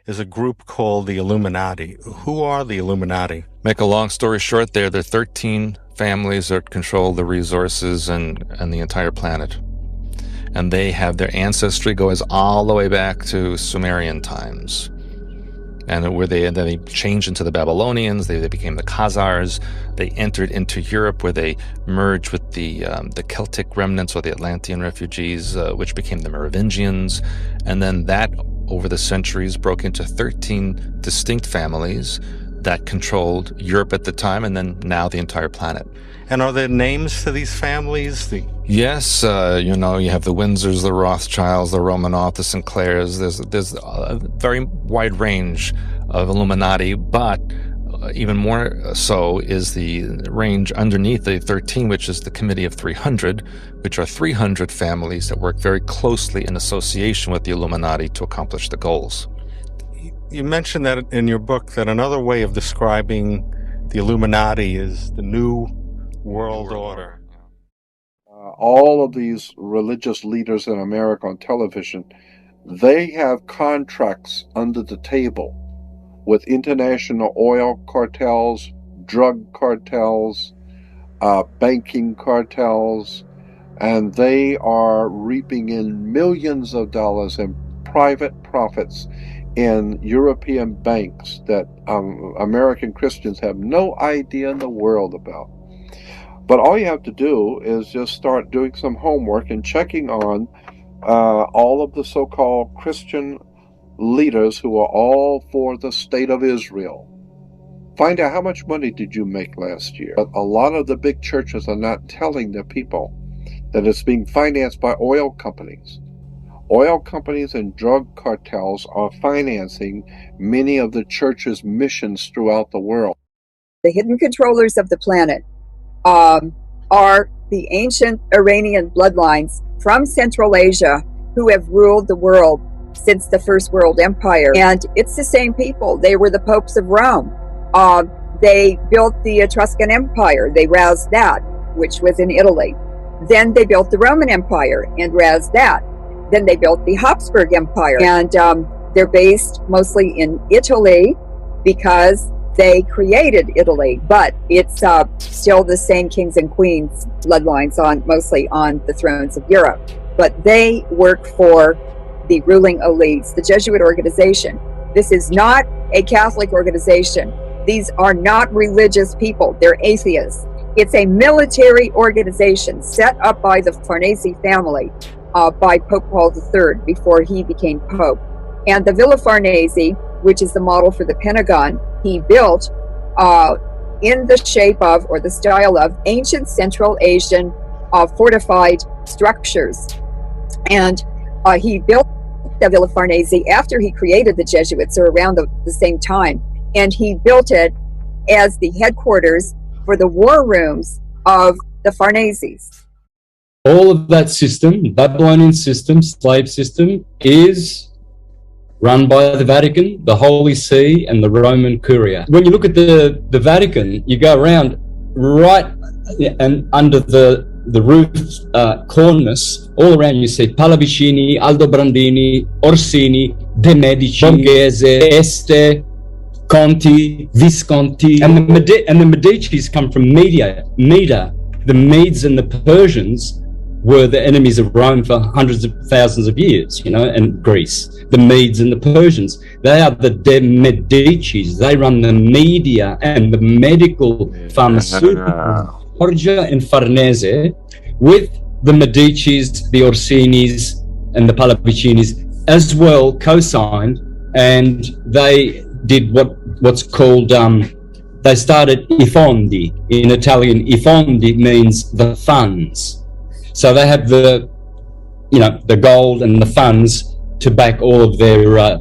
is a group called the Illuminati. Who are the Illuminati? Make a long story short, there are 13 families that control the resources and the entire planet. And they have their ancestry goes all the way back to Sumerian times. And then they changed into the Babylonians, they became the Khazars, they entered into Europe where they merged with the Celtic remnants or the Atlantean refugees, which became the Merovingians. And then that, over the centuries, broke into 13 distinct families that controlled Europe at the time, and then now the entire planet. And are there names to these families? Yes, you have the Windsors, the Rothschilds, the Romanovs, the Sinclairs. There's a very wide range of Illuminati, but even more so is the range underneath the 13, which is the Committee of 300, which are 300 families that work very closely in association with the Illuminati to accomplish the goals. You mentioned that in your book, that another way of describing the Illuminati is the New World Order. All of these religious leaders in America on television, they have contracts under the table with international oil cartels, drug cartels, banking cartels, and they are reaping in millions of dollars in private profits in European banks that American Christians have no idea in the world about. But all you have to do is just start doing some homework and checking on all of the so-called Christian leaders who are all for the state of Israel. Find out how much money did you make last year. But a lot of the big churches are not telling their people that it's being financed by oil companies. Oil companies and drug cartels are financing many of the church's missions throughout the world. The hidden controllers of the planet are the ancient Iranian bloodlines from Central Asia who have ruled the world since the First World Empire. And it's the same people. They were the popes of Rome. They built the Etruscan Empire. They razed that, which was in Italy. Then they built the Roman Empire and razed that. Then they built the Habsburg Empire. And they're based mostly in Italy because they created Italy, but it's still the same kings and queens bloodlines mostly on the thrones of Europe. But they work for the ruling elites, the Jesuit organization. This is not a Catholic organization. These are not religious people. They're atheists. It's a military organization set up by the Farnese family, by Pope Paul III before he became Pope. And the Villa Farnese, which is the model for the Pentagon, he built in the shape of, or the style of, ancient Central Asian fortified structures. And he built the Villa Farnese after he created the Jesuits, or around the same time. And he built it as the headquarters for the war rooms of the Farneses. All of that system, Babylonian system, slave system, is run by the Vatican, the Holy See, and the Roman Curia. When you look at the Vatican, you go around right and under the roof cornice, all around you see Pallavicini, Aldobrandini, Orsini, De Medici, Borghese, Este, Conti, Visconti, and the Medicis come from Media. The Medes and the Persians were the enemies of Rome for hundreds of thousands of years, and Greece. The Medes and the Persians, they are the De Medicis. They run the media and the medical pharmaceutical. Borgia and Farnese, with the Medicis, the Orsinis, and the Pallavicinis as well, co-signed, and they did what's called, they started I fondi. In Italian, I fondi means the funds. So they have the gold and the funds to back all of their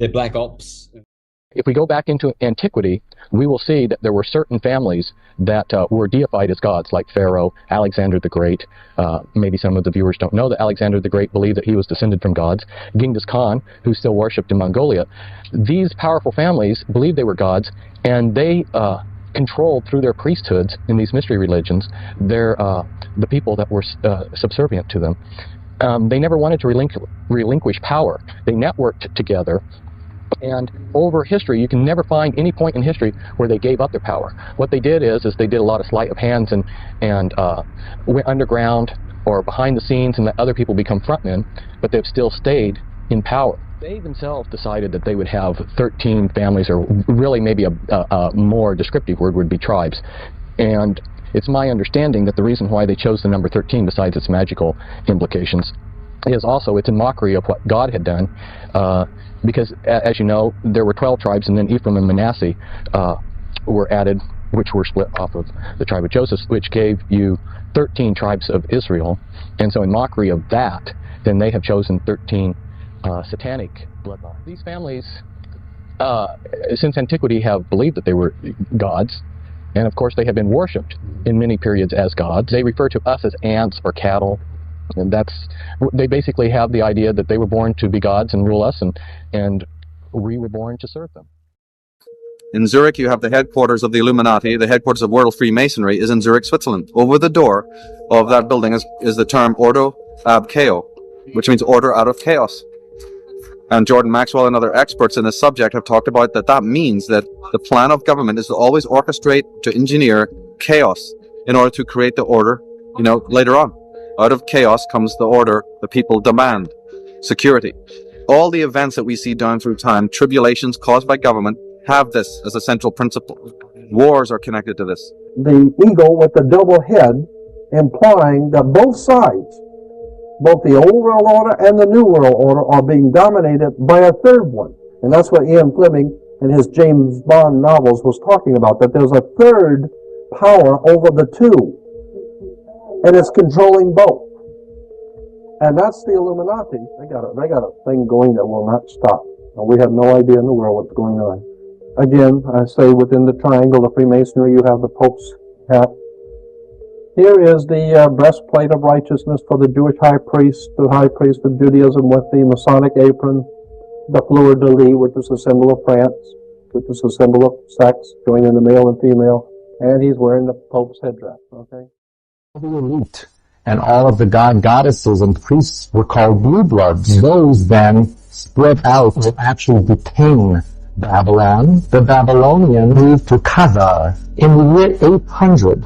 black ops. If we go back into antiquity, we will see that there were certain families that were deified as gods, like Pharaoh, Alexander the Great. Maybe some of the viewers don't know that Alexander the Great believed that he was descended from gods. Genghis Khan, who still worshipped in Mongolia. These powerful families believed they were gods, and they controlled through their priesthoods in these mystery religions the people that were subservient to them. they never wanted to relinquish power. They networked together. And over history, you can never find any point in history where they gave up their power. What they did is they did a lot of sleight of hands and went underground or behind the scenes and let other people become frontmen, but they've still stayed in power. They themselves decided that they would have 13 families, or really maybe a more descriptive word would be tribes. And it's my understanding that the reason why they chose the number 13, besides its magical implications, is also it's in mockery of what God had done. Because, as you know, there were 12 tribes, and then Ephraim and Manasseh were added, which were split off of the tribe of Joseph, which gave you 13 tribes of Israel. And so in mockery of that, then they have chosen 13 satanic bloodlines. These families, since antiquity, have believed that they were gods, and of course they have been worshipped in many periods as gods. They refer to us as ants or cattle. And they basically have the idea that they were born to be gods and rule us, and we were born to serve them. In Zurich, you have the headquarters of the Illuminati. The headquarters of World Freemasonry is in Zurich, Switzerland. Over the door of that building is the term Ordo ab Chao, which means order out of chaos. And Jordan Maxwell and other experts in this subject have talked about that means that the plan of government is to always orchestrate, to engineer chaos in order to create the order, later on. Out of chaos comes the order the people demand, security. All the events that we see down through time, tribulations caused by government, have this as a central principle. Wars are connected to this. The eagle with the double head, implying that both sides, both the old world order and the new world order, are being dominated by a third one. And that's what Ian Fleming in his James Bond novels was talking about, that there's a third power over the two. And it's controlling both. And that's the Illuminati. They got a thing going that will not stop. And we have no idea in the world what's going on. Again, I say within the triangle of Freemasonry, you have the Pope's hat. Here is the breastplate of righteousness for the Jewish high priest, the high priest of Judaism, with the Masonic apron, the fleur de lis, which is a symbol of France, which is a symbol of sex, joining the male and female, and he's wearing the Pope's headdress. Okay. The elite and all of the goddesses and priests were called blue bloods. Those then spread out to actually detain Babylon. The Babylonians moved to Khazar. In the year 800,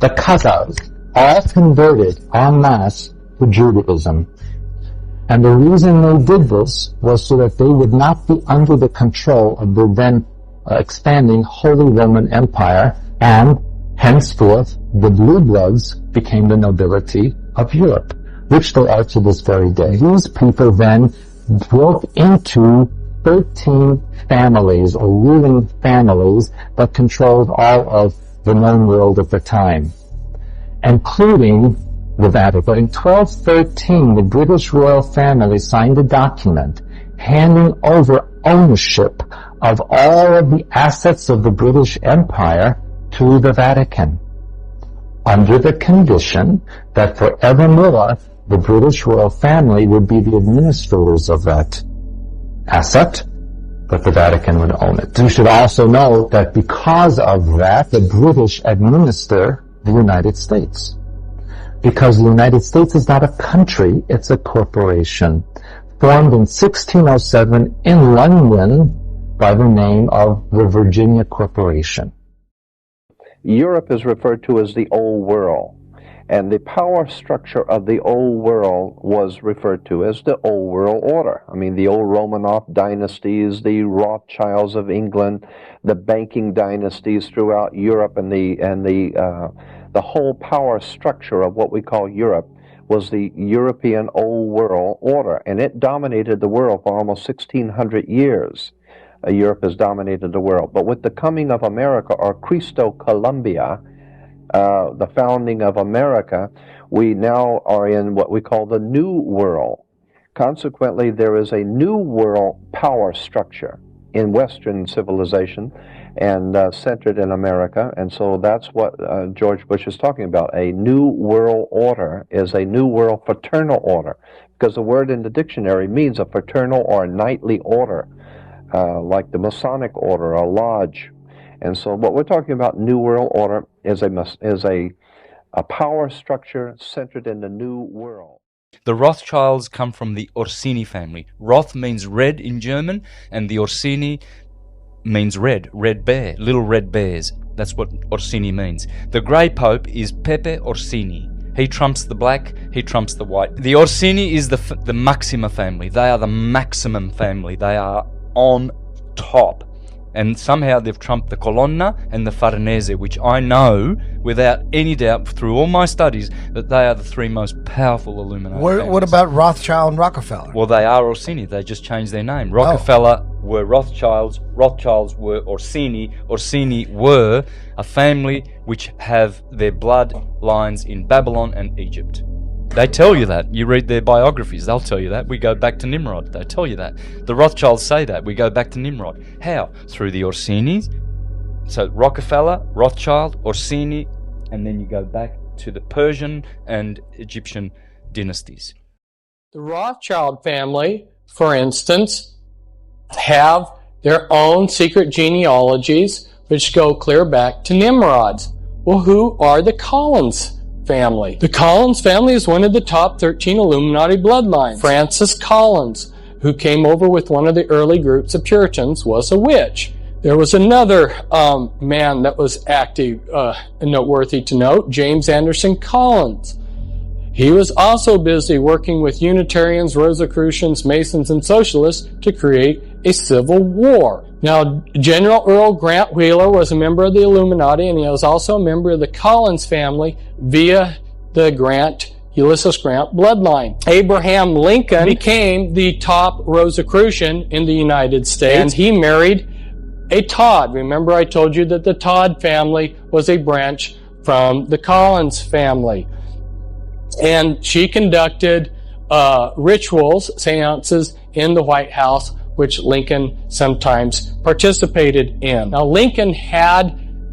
the Khazars all converted en masse to Judaism. And the reason they did this was so that they would not be under the control of the then expanding Holy Roman Empire, and henceforth, the blue bloods became the nobility of Europe, which they are to this very day. These people then broke into 13 families or ruling families that controlled all of the known world at the time, including the Vatican. In 1213, the British royal family signed a document handing over ownership of all of the assets of the British Empire to the Vatican, under the condition that forevermore the British royal family would be the administrators of that asset, but the Vatican would own it. You should also know that because of that, the British administer the United States. Because the United States is not a country, it's a corporation, formed in 1607 in London by the name of the Virginia Corporation. Europe is referred to as the Old World, and the power structure of the Old World was referred to as the Old World Order. I mean, the old Romanov dynasties, the Rothschilds of England, the banking dynasties throughout Europe, and the whole power structure of what we call Europe was the European Old World Order, and it dominated the world for almost 1,600 years. Europe has dominated the world. But with the coming of America, or Christo Columbia, the founding of America, we now are in what we call the New World. Consequently, there is a New World power structure in Western civilization and centered in America. And so that's what George Bush is talking about. A New World Order is a New World fraternal order, because the word in the dictionary means a fraternal or a knightly order. Like the Masonic order, a lodge. And so what we're talking about, New World Order, is a power structure centered in the New World. The Rothschilds come from the Orsini family. Roth means red in German, and the Orsini means red bear, little red bears. That's what Orsini means. The grey pope is Pepe Orsini. He trumps the black, he trumps the white. The Orsini is the Maxima family. They are the maximum family. They are on top. And somehow they've trumped the Colonna and the Farnese, which I know without any doubt through all my studies that they are the three most powerful Illuminati families. What about Rothschild and Rockefeller? Well, they are Orsini. They just changed their name. Rockefeller were Rothschilds. Rothschilds were Orsini. Orsini were a family which have their bloodlines in Babylon and Egypt. They tell you that. You read their biographies, they'll tell you that. We go back to Nimrod, they tell you that. The Rothschilds say that. We go back to Nimrod. How? Through the Orsinis. So Rockefeller, Rothschild, Orsini, and then you go back to the Persian and Egyptian dynasties. The Rothschild family, for instance, have their own secret genealogies which go clear back to Nimrod's. Well, who are the Collins family? The Collins family is one of the top 13 Illuminati bloodlines. Francis Collins, who came over with one of the early groups of Puritans, was a witch. There was another man that was active and noteworthy to note, James Anderson Collins. He was also busy working with Unitarians, Rosicrucians, Masons, and Socialists to create a civil war. Now, General Earl Grant Wheeler was a member of the Illuminati, and he was also a member of the Collins family via the Ulysses Grant bloodline. Abraham Lincoln became the top Rosicrucian in the United States, and he married a Todd. Remember I told you that the Todd family was a branch from the Collins family. And she conducted rituals, seances in the White House, which Lincoln sometimes participated in. Now, Lincoln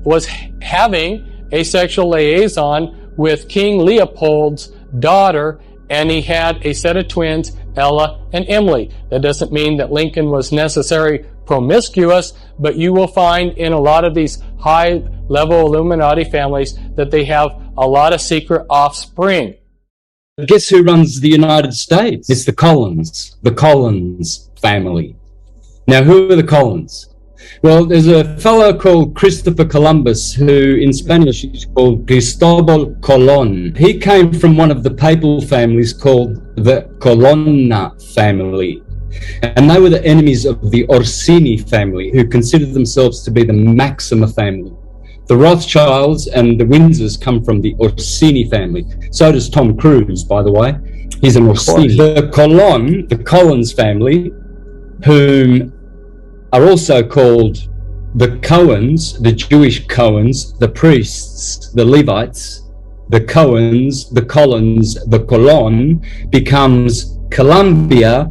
was having a sexual liaison with King Leopold's daughter, and he had a set of twins, Ella and Emily. That doesn't mean that Lincoln was necessarily promiscuous, but you will find in a lot of these high-level Illuminati families that they have a lot of secret offspring. Guess who runs the United States? It's the Collins family. Now, who are the Collins? Well, there's a fellow called Christopher Columbus, who in Spanish is called Cristobal Colon. He came from one of the papal families called the Colonna family. And they were the enemies of the Orsini family, who considered themselves to be the Maxima family. The Rothschilds and the Windsors come from the Orsini family. So does Tom Cruise, by the way. He's an Orsini. The Collins family, whom are also called the Cohens, the Jewish Cohens, the priests, the Levites, the Cohens, the Collins, the Colon, becomes Columbia,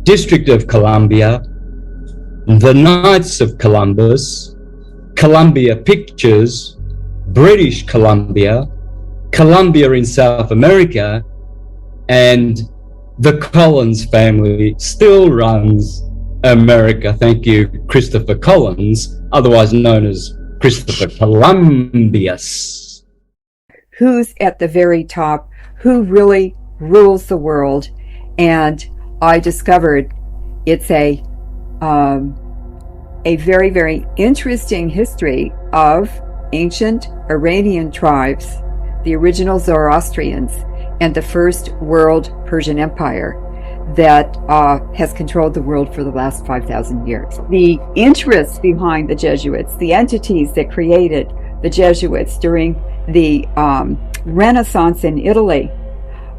District of Columbia, the Knights of Columbus, Columbia Pictures, British Columbia, Columbia in South America, and the Collins family still runs America. Thank you, Christopher Collins, otherwise known as Christopher Columbus. Who's at the very top? Who really rules the world? And I discovered it's a very, very interesting history of ancient Iranian tribes, the original Zoroastrians, and the First World Persian Empire that has controlled the world for the last 5,000 years. The interests behind the Jesuits, the entities that created the Jesuits during the Renaissance in Italy,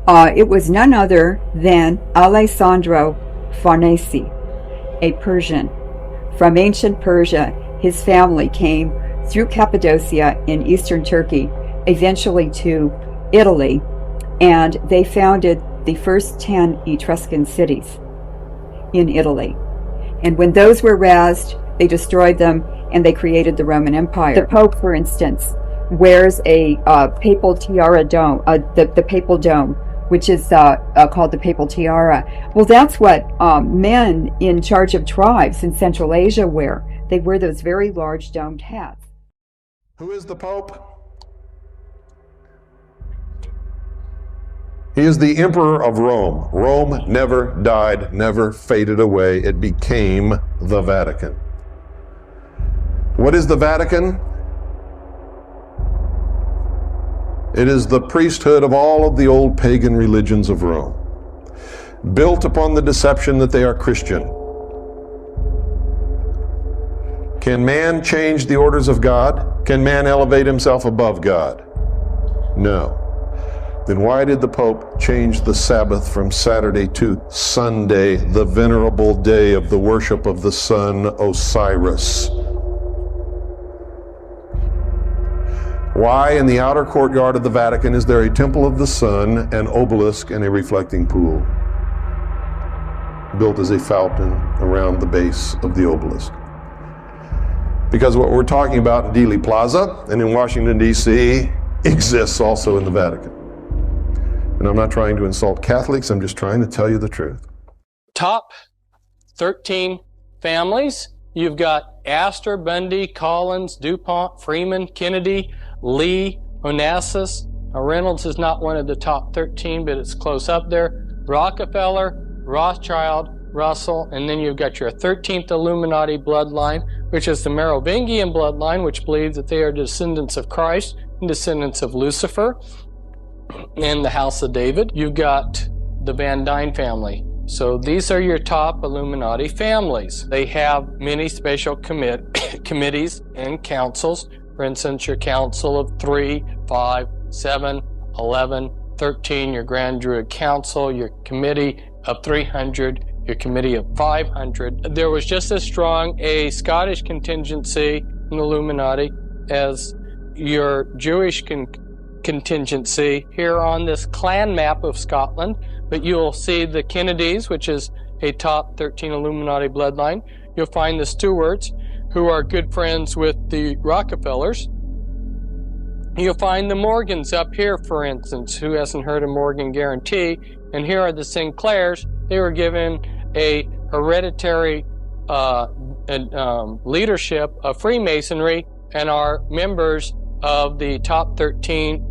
it was none other than Alessandro Farnese, a Persian. From ancient Persia, his family came through Cappadocia in eastern Turkey, eventually to Italy, and they founded the first 10 Etruscan cities in Italy. And when those were razed, they destroyed them and they created the Roman Empire. The Pope, for instance, wears a papal tiara dome, the papal dome, which is called the papal tiara. Well, that's what men in charge of tribes in Central Asia wear. They wear those very large domed hats. Who is the Pope? He is the Emperor of Rome. Rome never died, never faded away. It became the Vatican. What is the Vatican? It is the priesthood of all of the old pagan religions of Rome, built upon the deception that they are Christian. Can man change the orders of God? Can man elevate himself above God? No. Then why did the Pope change the Sabbath from Saturday to Sunday, the venerable day of the worship of the sun Osiris? Why in the outer courtyard of the Vatican is there a temple of the sun, an obelisk, and a reflecting pool built as a fountain around the base of the obelisk? Because what we're talking about in Dealey Plaza and in Washington, D.C. exists also in the Vatican. And I'm not trying to insult Catholics, I'm just trying to tell you the truth. Top 13 families. You've got Astor, Bundy, Collins, DuPont, Freeman, Kennedy, Lee, Onassis. Reynolds is not one of the top 13, but it's close up there. Rockefeller, Rothschild, Russell, and then you've got your 13th Illuminati bloodline, which is the Merovingian bloodline, which believes that they are descendants of Christ and descendants of Lucifer and the House of David. You've got the Van Dyne family. So these are your top Illuminati families. They have many special committees and councils. For instance, your Council of 3, 5, 7, 11, 13, your Grand Druid Council, your Committee of 300, your Committee of 500. There was just as strong a Scottish contingency in the Illuminati as your Jewish contingency here on this clan map of Scotland. But you'll see the Kennedys, which is a top 13 Illuminati bloodline. You'll find the Stewarts, who are good friends with the Rockefellers. You'll find the Morgans up here, for instance. Who hasn't heard of Morgan Guarantee? And here are the Sinclairs. They were given a hereditary leadership of Freemasonry and are members of the top 13th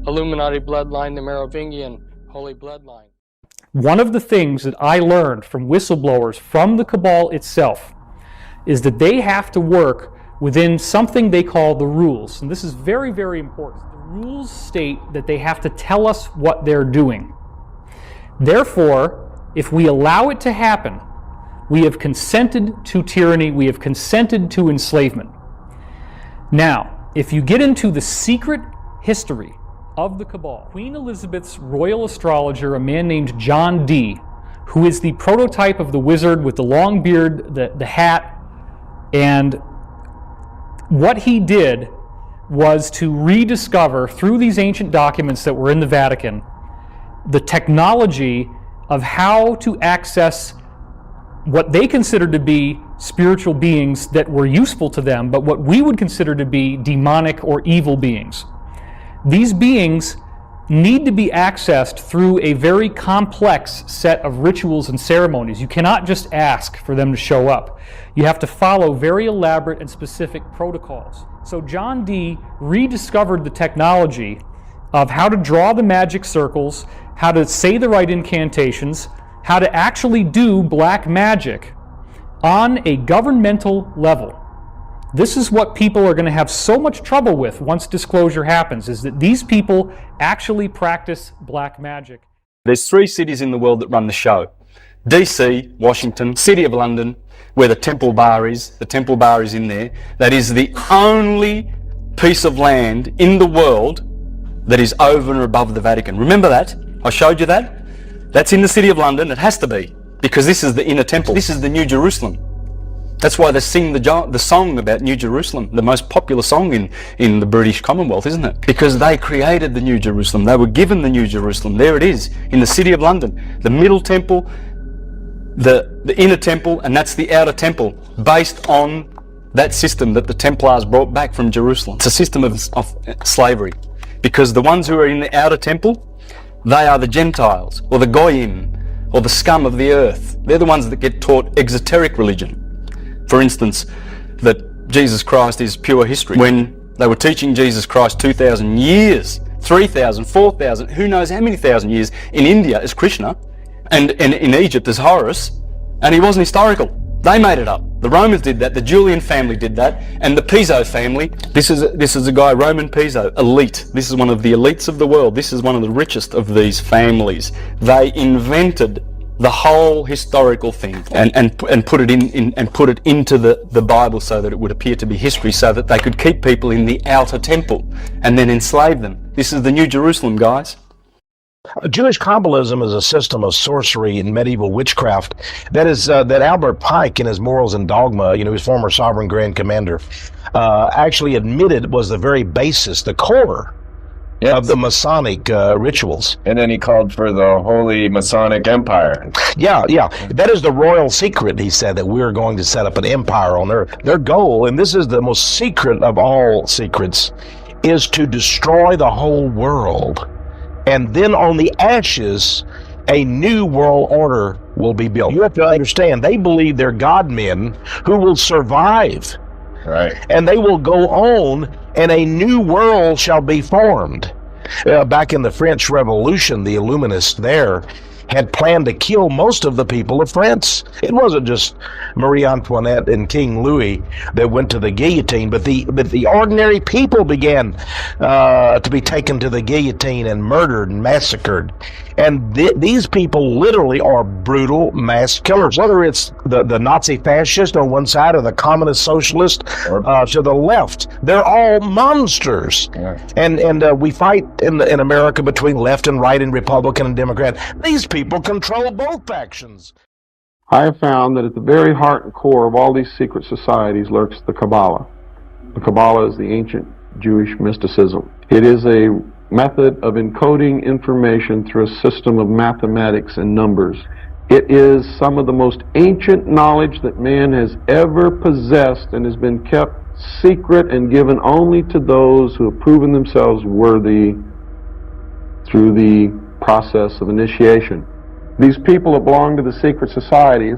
Illuminati bloodline, the Merovingian Holy Bloodline. One of the things that I learned from whistleblowers from the cabal itself is that they have to work within something they call the rules. And this is very, very important. The rules state that they have to tell us what they're doing. Therefore, if we allow it to happen, we have consented to tyranny, we have consented to enslavement. Now, if you get into the secret history of the cabal, Queen Elizabeth's royal astrologer, a man named John Dee, who is the prototype of the wizard with the long beard, the hat, and what he did was to rediscover through these ancient documents that were in the Vatican the technology of how to access what they considered to be spiritual beings that were useful to them, but what we would consider to be demonic or evil beings. These beings need to be accessed through a very complex set of rituals and ceremonies. You cannot just ask for them to show up. You have to follow very elaborate and specific protocols. So John Dee rediscovered the technology of how to draw the magic circles, how to say the right incantations, how to actually do black magic on a governmental level. This is what people are going to have so much trouble with once disclosure happens, is that these people actually practice black magic. There's 3 cities in the world that run the show. DC, Washington, City of London, where the Temple Bar is. The Temple Bar is in there. That is the only piece of land in the world that is over and above the Vatican. Remember that? I showed you that? That's in the City of London. It has to be, because this is the inner temple. This is the New Jerusalem. That's why they sing the song about New Jerusalem, the most popular song in the British Commonwealth, isn't it? Because they created the New Jerusalem. They were given the New Jerusalem. There it is, in the City of London. The middle temple, the inner temple, and that's the outer temple, based on that system that the Templars brought back from Jerusalem. It's a system of slavery. Because the ones who are in the outer temple, they are the Gentiles, or the Goyim, or the scum of the earth. They're the ones that get taught exoteric religion. For instance, that Jesus Christ is pure history. When they were teaching Jesus Christ 2,000 years 3,000, 4,000, who knows how many thousand years. In India is Krishna, and in Egypt is Horus, and he wasn't historical. They made it up. The Romans did that, the Julian family did that, and the Piso family. This is a guy, Roman Piso, elite. This is one of the elites of the world. This is one of the richest of these families. They invented the whole historical thing and put it into the Bible so that it would appear to be history, so that they could keep people in the outer temple and then enslave them. This is the New Jerusalem, guys. Jewish Kabbalism is a system of sorcery and medieval witchcraft that Albert Pike, in his Morals and Dogma, his former Sovereign Grand Commander, actually admitted was the very basis, the core of the Masonic rituals. And then he called for the Holy Masonic Empire. Yeah. That is the royal secret, he said, that we're going to set up an empire on earth. Their goal, and this is the most secret of all secrets, is to destroy the whole world. And then on the ashes, a new world order will be built. You have to understand, they believe they're God-men who will survive. Right. And they will go on, and a new world shall be formed. Back in the French Revolution, the Illuminists there had planned to kill most of the people of France. It wasn't just Marie Antoinette and King Louis that went to the guillotine, but the ordinary people began to be taken to the guillotine and murdered and massacred. And these people literally are brutal mass killers, whether it's the Nazi fascist on one side or the communist socialist to the left. They're all monsters. Yeah. And we fight in America between left and right and Republican and Democrat. These people control both factions. I have found that at the very heart and core of all these secret societies lurks the Kabbalah. The Kabbalah is the ancient Jewish mysticism. It is a method of encoding information through a system of mathematics and numbers. It is some of the most ancient knowledge that man has ever possessed and has been kept secret and given only to those who have proven themselves worthy through the process of initiation. These people that belong to the secret societies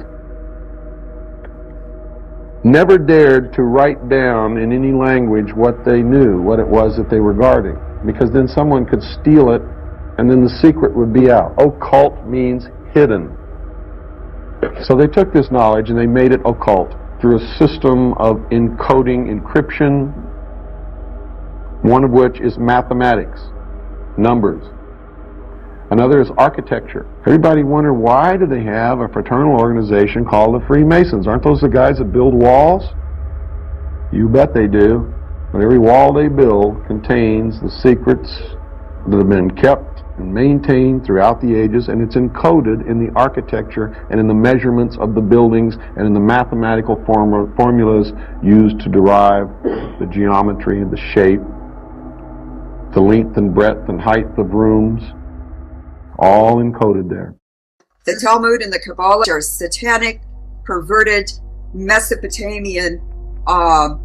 never dared to write down in any language what they knew, what it was that they were guarding, because then someone could steal it and then the secret would be out. Occult means hidden. So they took this knowledge and they made it occult through a system of encoding, encryption, one of which is mathematics, numbers. Another is architecture. Everybody wonder, why do they have a fraternal organization called the Freemasons? Aren't those the guys that build walls? You bet they do. But every wall they build contains the secrets that have been kept and maintained throughout the ages, and it's encoded in the architecture and in the measurements of the buildings and in the mathematical formulas used to derive the geometry and the shape, the length and breadth and height of rooms. All encoded there. The Talmud and the Kabbalah are satanic, perverted, Mesopotamian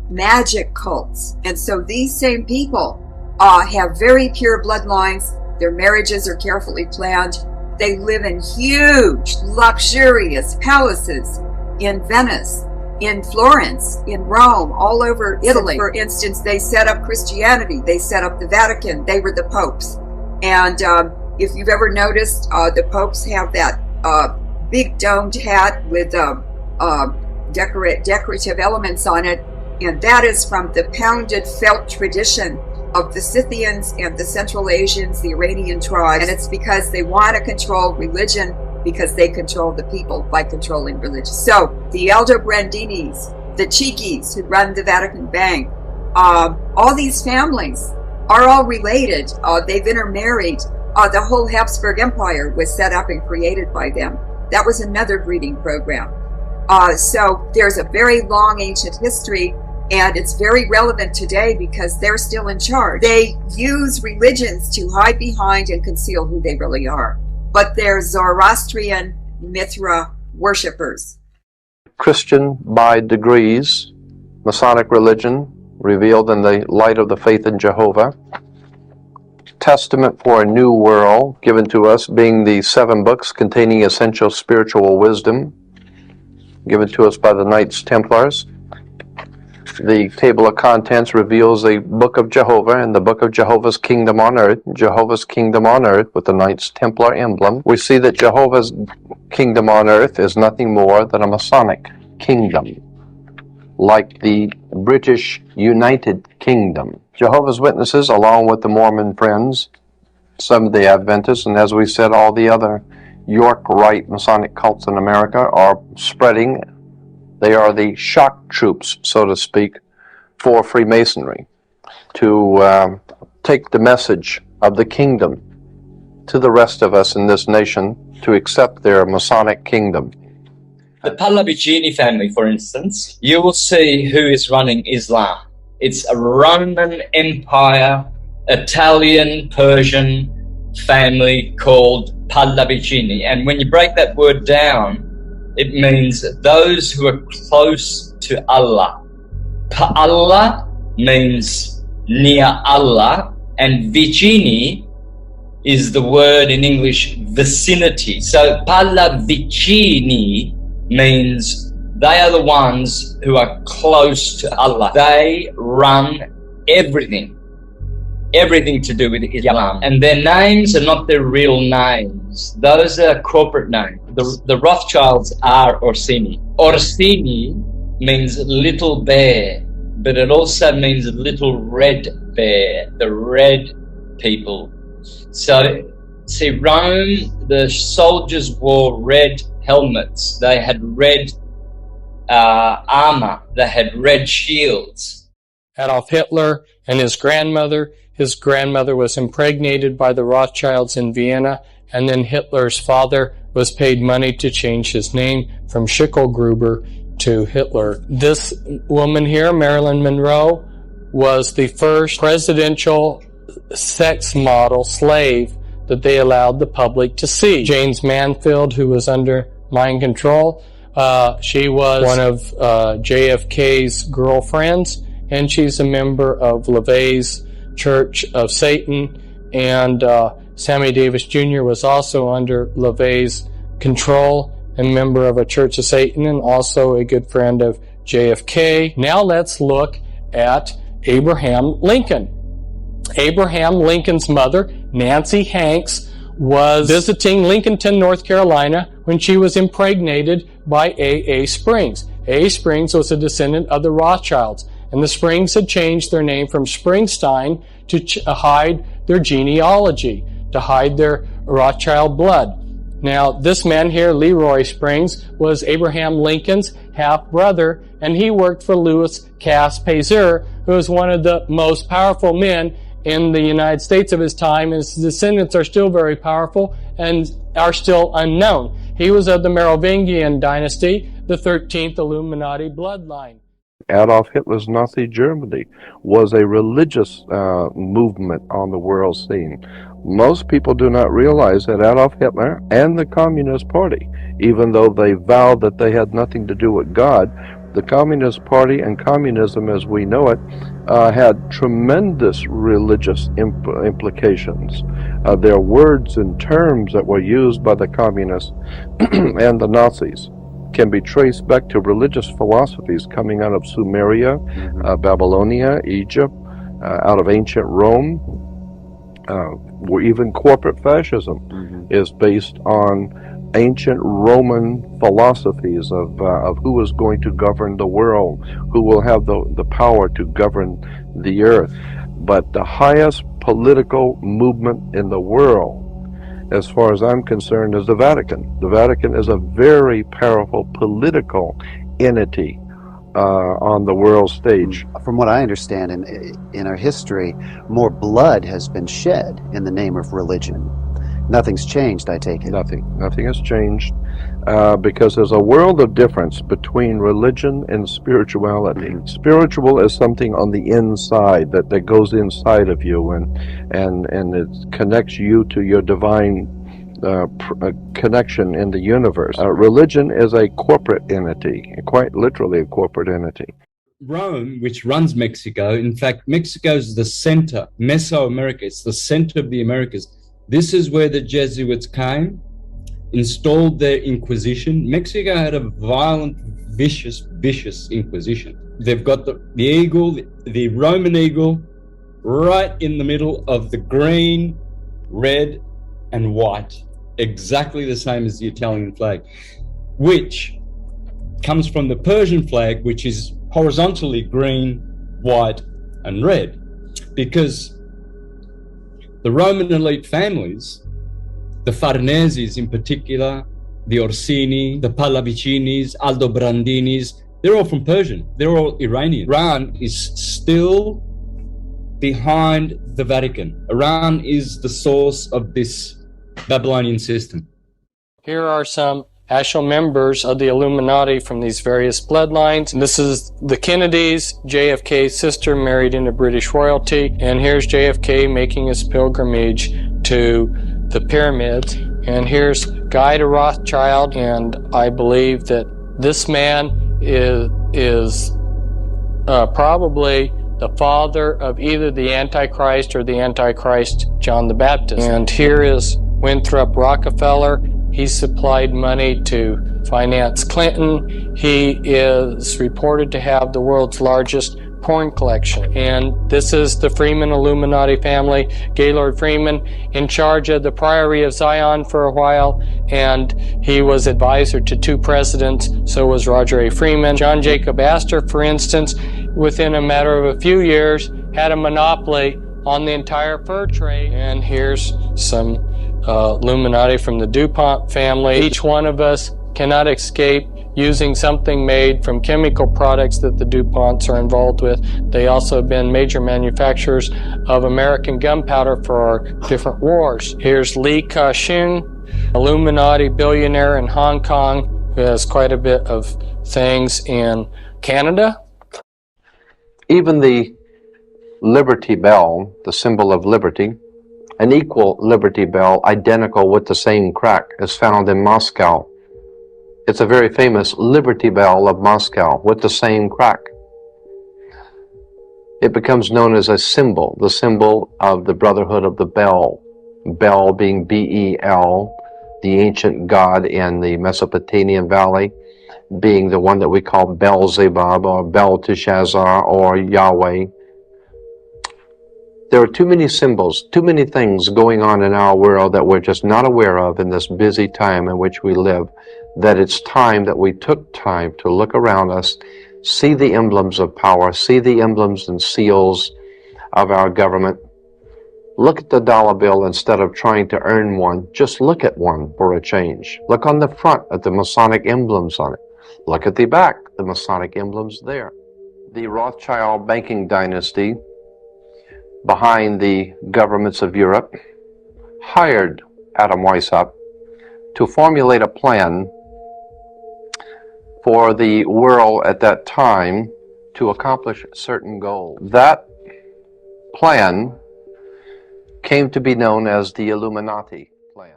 magic cults. And so these same people have very pure bloodlines. Their marriages are carefully planned. They live in huge, luxurious palaces in Venice, in Florence, in Rome, all over Italy. For instance, they set up Christianity. They set up the Vatican. They were the popes. And if you've ever noticed, the popes have that big domed hat with decorative elements on it, and that is from the pounded felt tradition of the Scythians and the Central Asians, the Iranian tribes. And it's because they want to control religion, because they control the people by controlling religion. So the Aldobrandinis, the Chicchis who run the Vatican Bank, all these families are all related. They've intermarried. The whole Habsburg Empire was set up and created by them. That was another breeding program. So there's a very long ancient history, and it's very relevant today because they're still in charge. They use religions to hide behind and conceal who they really are. But they're Zoroastrian Mithra worshippers. Christian by degrees, Masonic religion revealed in the light of the faith in Jehovah. Testament for a new world given to us, being the 7 books containing essential spiritual wisdom given to us by the Knights Templars. the table of contents reveals the Book of Jehovah and the Book of Jehovah's Kingdom on Earth, Jehovah's Kingdom on Earth with the Knights Templar emblem. We see that Jehovah's Kingdom on Earth is nothing more than a Masonic kingdom, like the British United Kingdom. Jehovah's Witnesses, along with the Mormon Friends, Seventh-day Adventists, and as we said, all the other York Rite Masonic cults in America are spreading. They are the shock troops, so to speak, for Freemasonry to take the message of the kingdom to the rest of us in this nation to accept their Masonic kingdom. The Pallavicini family, for instance, you will see who is running Islam. It's a Roman Empire, Italian, Persian family called Pallavicini. And when you break that word down, it means those who are close to Allah. Allah means near Allah, and vicini is the word in English vicinity. So Pallavicini means they are the ones who are close to Allah. They run everything to do with Islam. And their names are not their real names. Those are corporate names. The Rothschilds are Orsini. Orsini means little bear, but it also means little red bear, the red people. So, see, Rome, the soldiers wore red helmets. They had red armor. They had red shields. Adolf Hitler and his grandmother was impregnated by the Rothschilds in Vienna, and then Hitler's father was paid money to change his name from Schicklgruber to Hitler. This woman here, Marilyn Monroe, was the first presidential sex model slave that they allowed the public to see. James Mansfield, who was under mind control, she was one of JFK's girlfriends, and she's a member of LaVey's Church of Satan, and Sammy Davis Jr. was also under LaVey's control and member of a Church of Satan, and also a good friend of JFK. Now let's look at Abraham Lincoln. Abraham Lincoln's mother, Nancy Hanks, was visiting Lincolnton, North Carolina, when she was impregnated by A.A. Springs. A.A. Springs was a descendant of the Rothschilds, and the Springs had changed their name from Springsteen to hide their genealogy, to hide their Rothschild blood. Now, this man here, Leroy Springs, was Abraham Lincoln's half-brother, and he worked for Louis Cass Pasteur, who was one of the most powerful men in the United States of his time, and his descendants are still very powerful and are still unknown. He was of the Merovingian dynasty, the 13th Illuminati bloodline. Adolf Hitler's Nazi Germany was a religious movement on the world scene. Most people do not realize that Adolf Hitler and the Communist Party, even though they vowed that they had nothing to do with God, the Communist Party and communism as we know it had tremendous religious implications. Their words and terms that were used by the communists and the Nazis can be traced back to religious philosophies coming out of Sumeria, Babylonia, Egypt, out of ancient Rome, where even corporate fascism is based on ancient Roman philosophies of who is going to govern the world, who will have the power to govern the earth. But the highest political movement in the world, as far as I'm concerned, is the Vatican. The Vatican is a very powerful political entity on the world stage. From what I understand, in our history, more blood has been shed in the name of religion. Nothing's changed, I take it. Nothing has changed because there's a world of difference between religion and spirituality. Spiritual is something on the inside that goes inside of you and it connects you to your divine connection in the universe. Religion is a corporate entity, quite literally a corporate entity. Rome, which runs Mexico, in fact, Mexico is the center, Mesoamerica, it's the center of the Americas. This is where the Jesuits came, installed their Inquisition. Mexico had a violent, vicious, vicious Inquisition. They've got the eagle, the Roman eagle, right in the middle of the green, red, and white, exactly the same as the Italian flag, which comes from the Persian flag, which is horizontally green, white, and red, because the Roman elite families, the Farneses in particular, the Orsini, the Pallavicinis, Aldobrandinis, they're all from Persian. They're all Iranian. Iran is still behind the Vatican. Iran is the source of this Babylonian system. Here are some actual members of the Illuminati from these various bloodlines. And this is the Kennedys, JFK's sister married into British royalty. And here's JFK making his pilgrimage to the pyramids. And here's Guy de Rothschild. And I believe that this man is probably the father of either the Antichrist or the Antichrist John the Baptist. And here is Winthrop Rockefeller. He supplied money to finance Clinton. He is reported to have the world's largest porn collection. And this is the Freeman Illuminati family. Gaylord Freeman in charge of the Priory of Zion for a while, and he was advisor to 2 presidents. So was Roger A. Freeman. John Jacob Astor, for instance, within a matter of a few years, had a monopoly on the entire fur trade. And here's some Illuminati from the DuPont family. Each one of us cannot escape using something made from chemical products that the DuPonts are involved with. They also have been major manufacturers of American gunpowder for our different wars. Here's Li Ka-shing, Illuminati billionaire in Hong Kong, who has quite a bit of things in Canada. Even the Liberty Bell, the symbol of liberty, an equal Liberty Bell, identical with the same crack, is found in Moscow. It's a very famous Liberty Bell of Moscow with the same crack. It becomes known as a symbol, the symbol of the Brotherhood of the Bell. Bel being B-E-L, the ancient god in the Mesopotamian Valley, being the one that we call Beelzebub or Belteshazzar or Yahweh. There are too many symbols, too many things going on in our world that we're just not aware of in this busy time in which we live, that it's time that we took time to look around us, see the emblems of power, see the emblems and seals of our government. Look at the dollar bill instead of trying to earn one. Just look at one for a change. Look on the front at the Masonic emblems on it. Look at the back, the Masonic emblems there. The Rothschild banking dynasty behind the governments of Europe hired Adam Weishaupt to formulate a plan for the world at that time to accomplish certain goals. That plan came to be known as the Illuminati plan.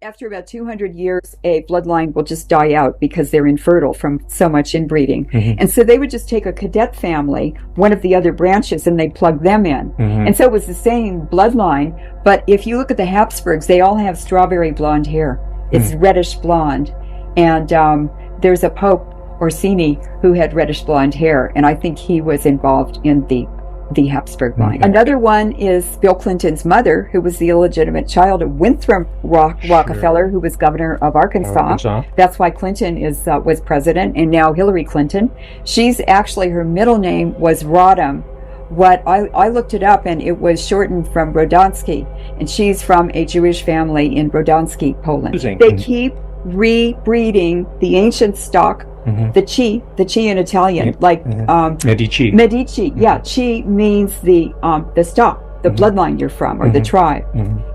After about 200 years, a bloodline will just die out because they're infertile from so much inbreeding. Mm-hmm. And so they would just take a cadet family, one of the other branches, and they'd plug them in. Mm-hmm. And so it was the same bloodline, but if you look at the Habsburgs, they all have strawberry blonde hair. It's reddish blonde. And there's a Pope, Orsini, who had reddish blonde hair, and I think he was involved in the Habsburg line. Another one is Bill Clinton's mother, who was the illegitimate child of Winthrop Rockefeller, who was governor of Arkansas. That's why Clinton was president, and now Hillary Clinton. She's actually, her middle name was Rodham. What I looked it up, and it was shortened from Brodowski, and she's from a Jewish family in Brodowski, Poland. They keep rebreeding the ancient stock. The Chi in Italian, like Medici. Medici, yeah. Chi means the stock, the bloodline you're from, or the tribe.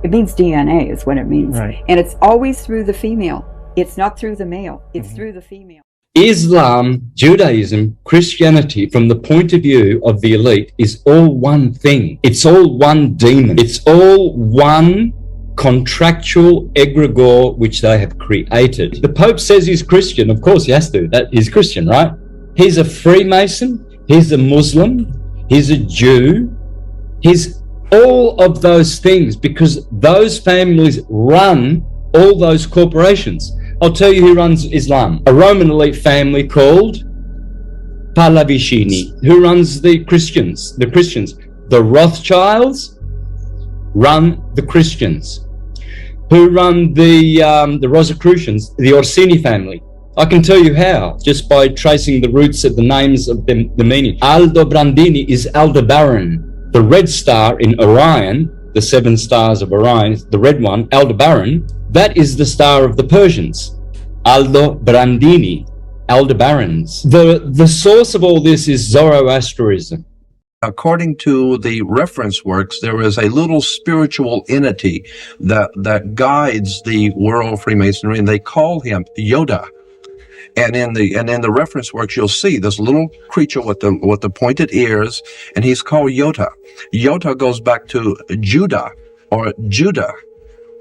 It means DNA is what it means, and it's always through the female. It's not through the male. It's through the female. Islam, Judaism, Christianity, from the point of view of the elite, is all one thing. It's all one demon. It's all one contractual egregore which they have created. The Pope says he's Christian. Of course he has to. He's Christian, right? He's a Freemason. He's a Muslim. He's a Jew. He's all of those things because those families run all those corporations. I'll tell you who runs Islam. A Roman elite family called Pallavicini. Who runs the Christians? The Rothschilds run the Christians. Who run the Rosicrucians? The Orsini family. I can tell you how, just by tracing the roots of the names of the meaning. Aldobrandini is Aldebaran. The red star in Orion, the 7 stars of Orion, the red one, Aldebaran, that is the star of the Persians. Aldobrandini, Aldebarans. The source of all this is Zoroastrianism. According to the reference works, there is a little spiritual entity that guides the world of Freemasonry, and they call him Yoda. And in the reference works, you'll see this little creature with the pointed ears, and he's called Yota. Yota goes back to Judah,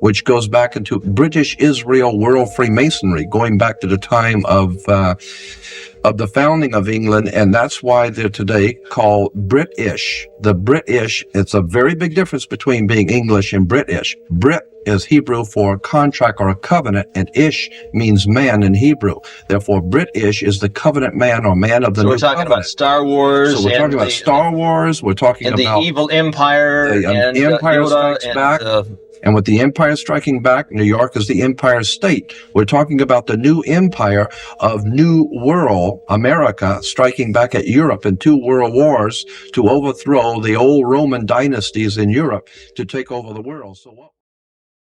which goes back into British Israel World Freemasonry, going back to the time of the founding of England, and that's why they're today called British. The British, it's a very big difference between being English and British. Brit is Hebrew for contract or a covenant, and ish means man in Hebrew. Therefore, British is the covenant man or man of the new we're talking covenant. about Star Wars. So we're talking about Star Wars. We're talking and about the evil empire. and Empire Strikes Back. And with the Empire striking back, New York is the Empire State. We're talking about the new empire of New World, America, striking back at Europe in 2 world wars to overthrow the old Roman dynasties in Europe to take over the world. So what?